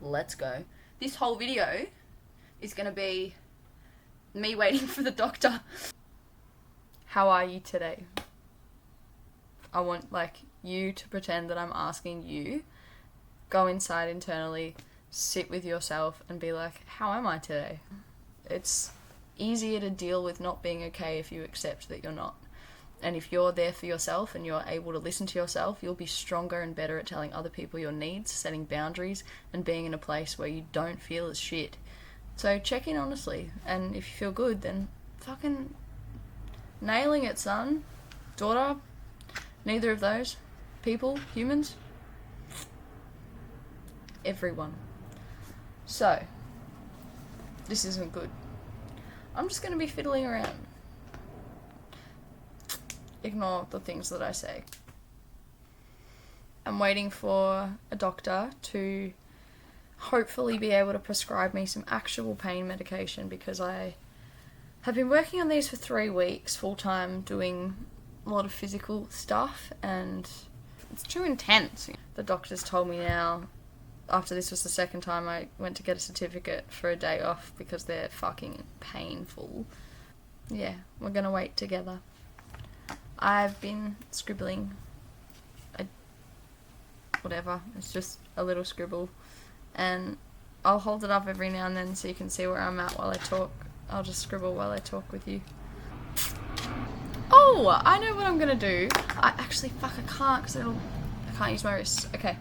Let's go. This whole video is going to be me waiting for the doctor. How are you today? I want you to pretend that I'm asking you. Go inside internally, sit with yourself and be like, how am I today? It's easier to deal with not being okay if you accept that you're not. And if you're there for yourself and you're able to listen to yourself, you'll be stronger and better at telling other people your needs, setting boundaries, and being in a place where you don't feel as shit. So check in honestly, and if you feel good, then fucking nailing it, son. Daughter, neither of those. People, humans, everyone. So, this isn't good. I'm just going to be fiddling around. Ignore the things that I say. I'm waiting for a doctor to hopefully be able to prescribe me some actual pain medication, because I have been working on these for 3 weeks full time, doing a lot of physical stuff, and it's too intense. The doctor's told me now, after this was the second time I went to get a certificate for a day off because they're fucking painful. Yeah, we're gonna wait together. I've been scribbling. Whatever, it's just a little scribble. And I'll hold it up every now and then so you can see where I'm at while I talk. I'll just scribble while I talk with you. Oh, I know what I'm gonna do. I can't because I can't use my wrists. Okay.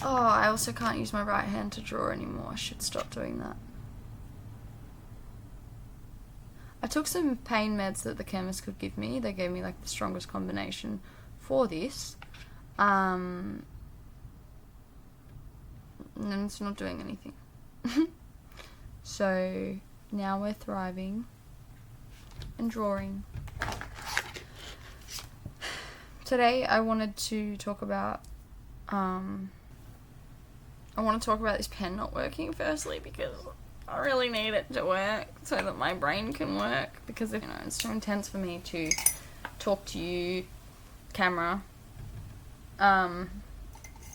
Oh, I also can't use my right hand to draw anymore. I should stop doing that. I took some pain meds that the chemist could give me. They gave me the strongest combination for this. And it's not doing anything. So now we're thriving and drawing. Today I wanted to talk about this pen not working firstly, because I really need it to work so that my brain can work, because it's too intense for me to talk to you, camera,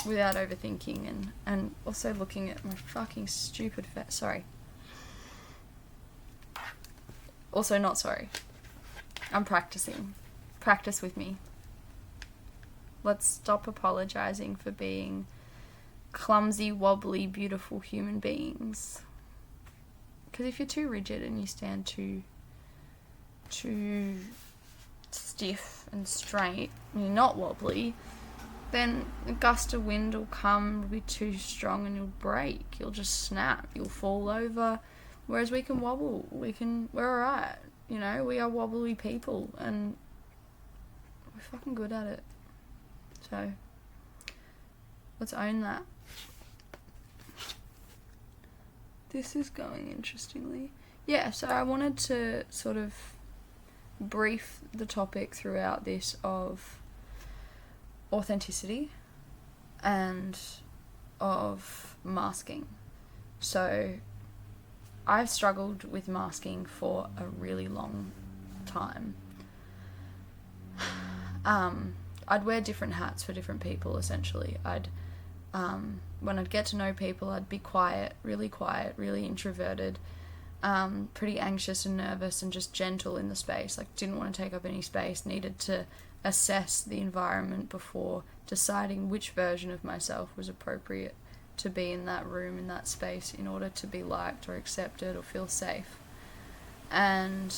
without overthinking and also looking at my fucking stupid face. Sorry. Also not sorry. I'm practicing. Practice with me. Let's stop apologizing for being clumsy, wobbly, beautiful human beings. Because if you're too rigid and you stand too stiff and straight and you're not wobbly, then a gust of wind will come, it'll be too strong and you'll break. You'll just snap. You'll fall over. Whereas we can wobble. We're alright. We are wobbly people and we're fucking good at it. So, let's own that. This is going interestingly. Yeah, so I wanted to sort of brief the topic throughout this of authenticity and of masking. So I've struggled with masking for a really long time. I'd wear different hats for different people, essentially. When I'd get to know people, I'd be quiet, really introverted, pretty anxious and nervous and just gentle in the space. Didn't want to take up any space, needed to assess the environment before deciding which version of myself was appropriate to be in that room, in that space, in order to be liked or accepted or feel safe. And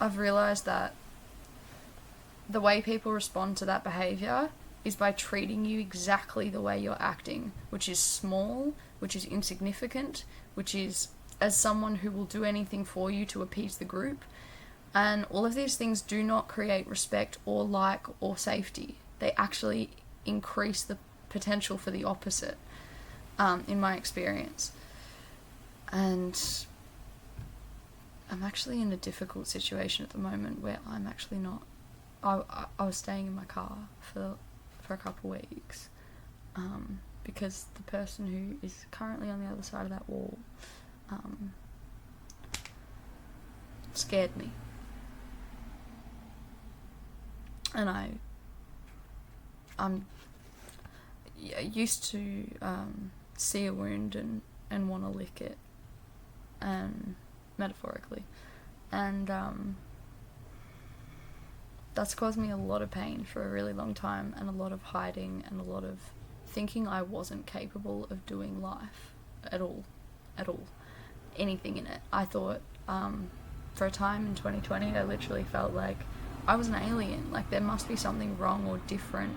I've realised that the way people respond to that behaviour is by treating you exactly the way you're acting, which is small, which is insignificant, which is as someone who will do anything for you to appease the group. And all of these things do not create respect or like or safety. They actually increase the potential for the opposite, in my experience. And I'm actually in a difficult situation at the moment where I'm actually not. I was staying in my car for a couple weeks, because the person who is currently on the other side of that wall scared me. And I'm used to see a wound and want to lick it, and metaphorically. And that's caused me a lot of pain for a really long time, and a lot of hiding, and a lot of thinking I wasn't capable of doing life at all, anything in it. I thought, for a time in 2020, I literally felt like I was an alien, like there must be something wrong or different,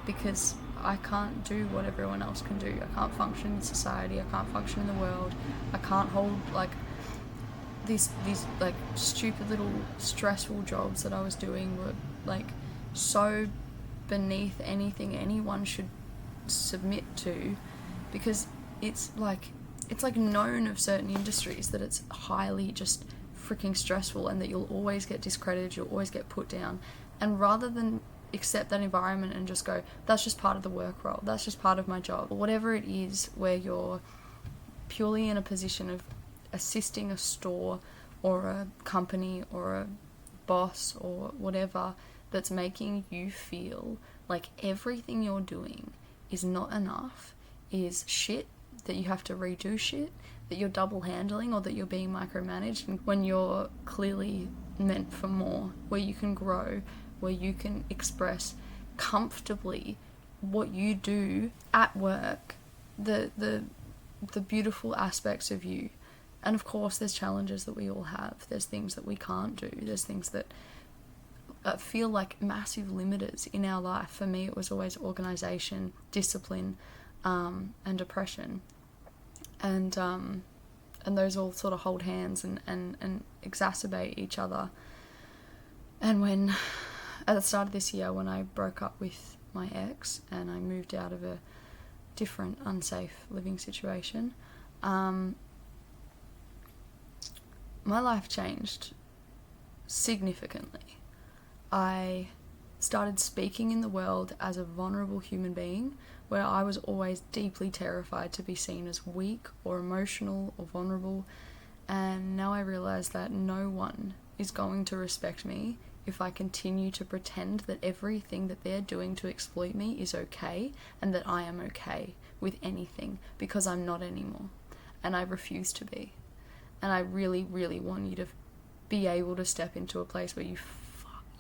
because I can't do what everyone else can do. I can't function in society, I can't function in the world, I can't hold like these like stupid little stressful jobs that I was doing were like so beneath anything anyone should submit to, because it's like known of certain industries that it's highly just freaking stressful, and that you'll always get discredited, you'll always get put down. And rather than accept that environment and just go, that's just part of the work role, that's just part of my job, or whatever it is, where you're purely in a position of assisting a store or a company or a boss or whatever, that's making you feel like everything you're doing is not enough, is shit, that you have to redo shit, that you're double handling, or that you're being micromanaged, when you're clearly meant for more, where you can grow, where you can express comfortably what you do at work, the beautiful aspects of you. And of course there's challenges that we all have, there's things that we can't do, there's things that feel like massive limiters in our life. For me it was always organisation, discipline, and depression, and those all sort of hold hands and exacerbate each other. And when at the start of this year, when I broke up with my ex and I moved out of a different unsafe living situation, my life changed significantly. I started speaking in the world as a vulnerable human being, where I was always deeply terrified to be seen as weak or emotional or vulnerable. And now I realise that no one is going to respect me if I continue to pretend that everything that they're doing to exploit me is okay, and that I am okay with anything, because I'm not anymore, and I refuse to be. And I really, really want you to be able to step into a place where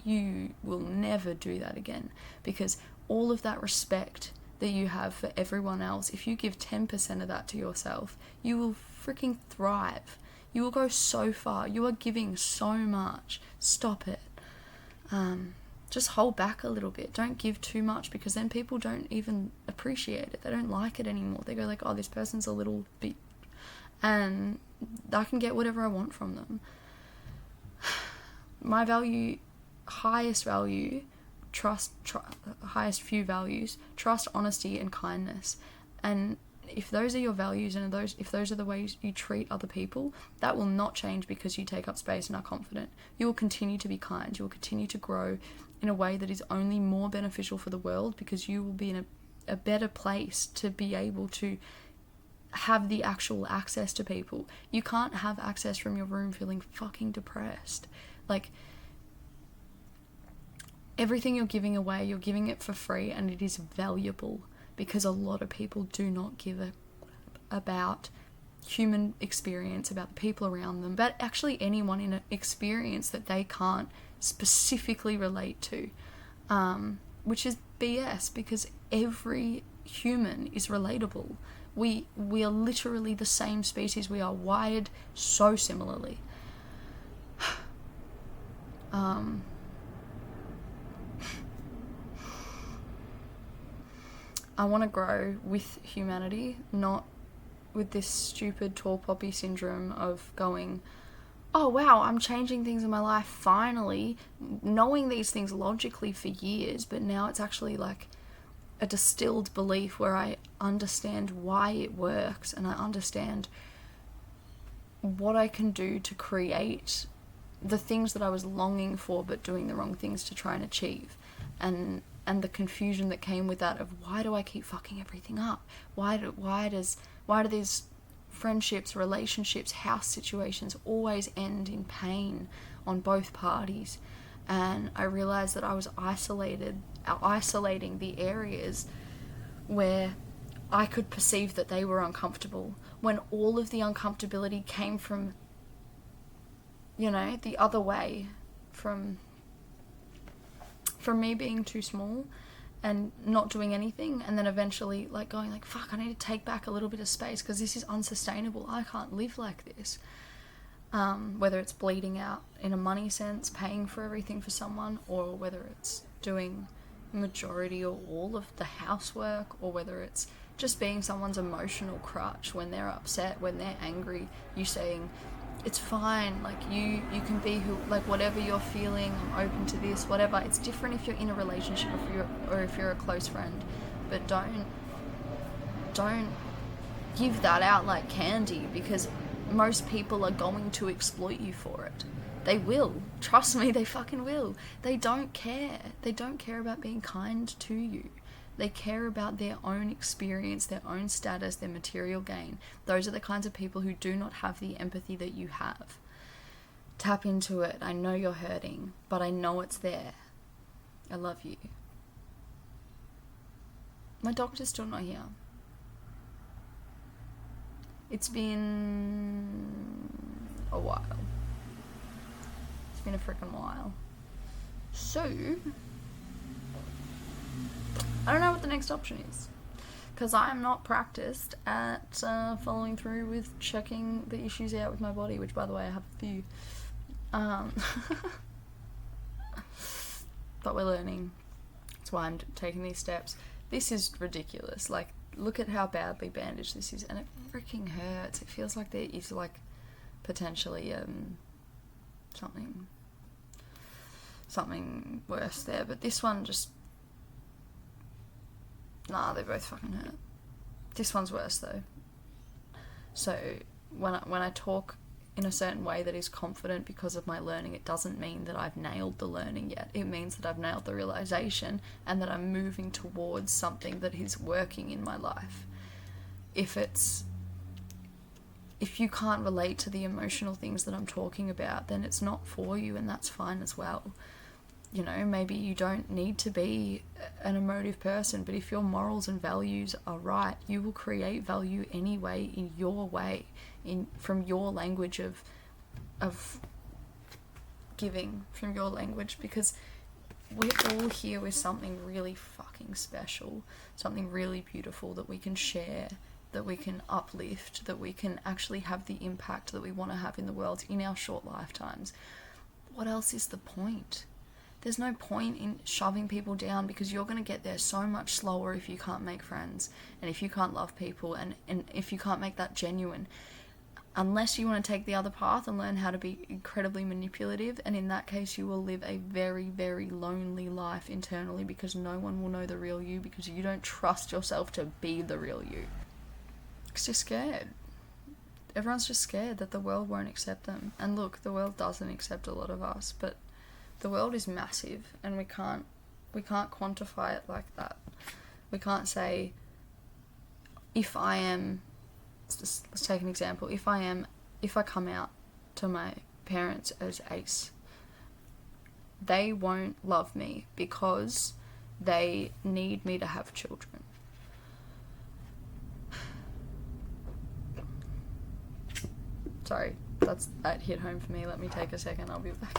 you will never do that again, because all of that respect that you have for everyone else, if you give 10% of that to yourself, you will freaking thrive. You will go so far. You are giving so much. Stop it. Just hold back a little bit. Don't give too much, because then people don't even appreciate it. They don't like it anymore. They go like, oh, this person's a little bit, and I can get whatever I want from them. My highest value, highest few values, trust, honesty, and kindness. And if those are your values, and if those are the ways you treat other people, that will not change because you take up space and are confident. You will continue to be kind. You will continue to grow in a way that is only more beneficial for the world, because you will be in a better place to be able to have the actual access to people. You can't have access from your room feeling fucking depressed. Like, everything you're giving away, you're giving it for free, and it is valuable, because a lot of people do not give about human experience, about the people around them, but actually anyone in an experience that they can't specifically relate to, which is BS, because every human is relatable. We are literally the same species. We are wired so similarly. I want to grow with humanity, not with this stupid tall poppy syndrome of going, oh wow, I'm changing things in my life finally, knowing these things logically for years, but now it's actually like a distilled belief where I understand why it works, and I understand what I can do to create the things that I was longing for but doing the wrong things to try and achieve. And the confusion that came with that of, why do I keep fucking everything up? Why do these friendships, relationships, house situations always end in pain on both parties? And I realized that I was isolating the areas where I could perceive that they were uncomfortable when all of the uncomfortability came from, you know, the other way, from me being too small and not doing anything, and then eventually like going like, fuck, I need to take back a little bit of space because this is unsustainable. I can't live like this. Whether it's bleeding out in a money sense, paying for everything for someone, or whether it's doing majority or all of the housework, or whether it's just being someone's emotional crutch when they're upset, when they're angry, you saying, it's fine, like you can be who, like whatever you're feeling, I'm open to this, whatever. It's different if you're in a relationship or if you're a close friend, but don't give that out like candy, because most people are going to exploit you for it. They will. Trust me, they fucking will. They don't care. They don't care about being kind to you. They care about their own experience, their own status, their material gain. Those are the kinds of people who do not have the empathy that you have. Tap into it. I know you're hurting, but I know it's there. I love you. My doctor's still not here. It's been a while. It's been a freaking while. So, I don't know what the next option is, because I am not practiced at following through with checking the issues out with my body, which, by the way, I have a few. But we're learning. That's why I'm taking these steps. This is ridiculous. Like, look at how badly bandaged this is, and it freaking hurts. It feels like there is, like, potentially something worse there, but this one just, nah, they both fucking hurt. This one's worse though. So when I talk in a certain way that is confident because of my learning, it doesn't mean that I've nailed the learning yet. It means that I've nailed the realization and that I'm moving towards something that is working in my life. If you can't relate to the emotional things that I'm talking about, then it's not for you, and that's fine as well. You know, maybe you don't need to be an emotive person, but if your morals and values are right, you will create value anyway, in your way, from your language of giving, from your language, because we're all here with something really fucking special, something really beautiful that we can share, that we can uplift, that we can actually have the impact that we want to have in the world in our short lifetimes. What else is the point? There's no point in shoving people down, because you're going to get there so much slower if you can't make friends, and if you can't love people, and if you can't make that genuine. Unless you want to take the other path and learn how to be incredibly manipulative, and in that case you will live a very, very lonely life internally, because no one will know the real you, because you don't trust yourself to be the real you. Because you're scared. Everyone's just scared that the world won't accept them. And look, the world doesn't accept a lot of us, but the world is massive, and we can't quantify it like that. We can't say, if I am, let's take an example, if I come out to my parents as ace, they won't love me because they need me to have children. Sorry, that hit home for me. Let me take a second, I'll be back.